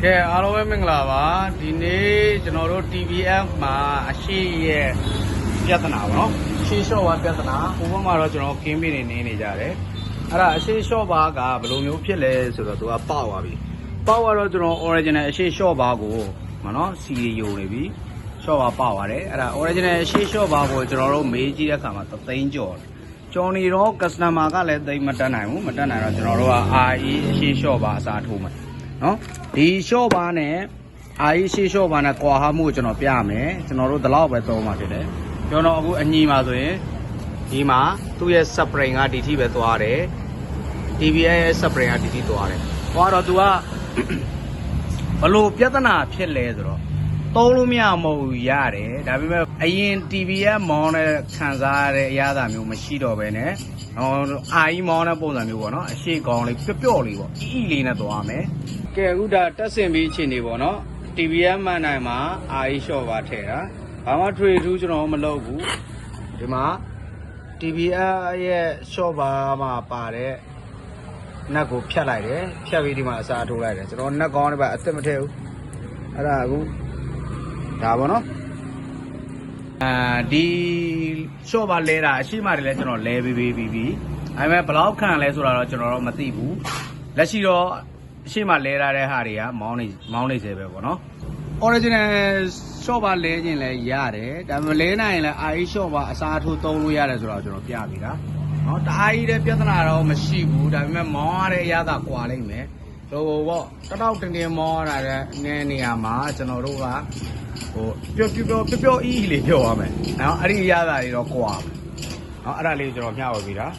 ကဲအားလုံးပဲမင်္ဂလာပါဒီနေ့ကျွန်တော်တို့ TVF မှာအရှိရဲ့ပြဿနာပေါ့နော်အရှိလျှော့ပါပြဿနာဟိုဘက်မှာတော့ကျွန်တော်ကင်းပြီးနေကြတယ်အဲ့ဒါအရှိလျှော့ပါကဘယ်လိုမျိုးဖြစ်လဲဆိုတော့သူကပေါက်သွားပြီပေါက်သွားတော့ကျွန်တော် original အရှိလျှော့ပါကိုမနော်စီယိုနေပြီလျှော့ပါပေါက်သွားတယ်အဲ့ဒါ original အရှိလျှော့ပါကိုကျွန်တော်တို့မေးကြည့်တဲ့အခါမှာ3သိန်းကျော်ကျော်နေတော့ customer ကလည်းသိမတက်နိုင်ဘူးမတက်နိုင်တော့ကျွန်တော်တို့က RE အရှိလျှော့ပါအစားထိုးမယ်နော်ဒီလျှော့ပါနဲ့အာကြီးရှေ့လျှော့ပါနဲ့ကွာဟမှုကိုကျွန်တော်ပြမယ်ကျွန်တော်တို့ဒီလောက်ပဲသုံးမှာဖြစ်တယ်ကျွန်တော်အခုအညီမှာဆိုရင်ဒီမှာသူ့ရဲ့ spring ကဒီထိပဲသွားတယ် TVS ရဲ့ spring ကဒီထိသွားတယ်ဟောတော့ तू ကဘလို့ပြဿနာဖြစ်လဲဆိုတော့သုံးလို့မရမဟုတ်ရတယ်ဒါပေမဲ့အရင် TVS မောင်းနဲ့ခံစားရတဲ့အရာသာမျိုးမရှိတော့ပဲနဲ့အာကြီးမောင်းတဲ့ပုံစံမျိုးပေါ့နော်အရှိကောင်းလေးပျော့လေးပေါ့အီလေးနဲ့သွားမယ်ကဲအခုဒါတက်ဆင်ပြီးအခြေအနေပေါ့နော် TVS မှန်တိုင်းမှာ RE short ပါထည့်တာဘာမှ trade ထူးကျွန်တော်မလုပ်ဘူးဒီမှာ TVS ရဲ့ short ပါမှာပါတဲ့နက်ကိုဖြတ်လိုက်တယ်ဖြတ်ပြီးဒီမှာအစားထိုးလိုက်တယ်ကျွန်တော်နက်ကောင်းတွေပါအစ်စ်မထည့်ဘူးအဲ့ဒါအခုဒါပေါ့နော်ဒီ short ပါလဲတာအရှိမတွေလဲကျွန်တော်လဲပြီးဒါပေမဲ့ဘယ်လောက်ခံလဲဆိုတာတော့ကျွန်တော်တော့မသိဘူးလက်ရှိတော့အရှိမလဲထားတဲ့ဟာတွေကမောင်းနေစေပဲပေါ့နော် original short ပါလဲခြင်းလဲရတယ်ဒါပေမဲ့လဲနိုင်ရင်လဲ RE short ပါအစားထိုးသုံးလို့ရတယ်ဆိုတော့ကျွန်တော်ပြပြီလားနော်တအားကြီးတဲ့ပြဿနာတော့မရှိဘူးဒါပေမဲ့မောင်းရတဲ့အရာသာကွာလိမ့်မယ်ဟိုပေါ့တောက်တင်မောင်းရတဲ့နေရာမှာကျွန်တော်တို့ကဟိုပျော့အီးလေးပြောရမယ်နော်အဲ့ဒီအရာသာတွေတော့ကွာနော်အဲ့ဒါလေးကျွန်တော်မျှဝေပြီလား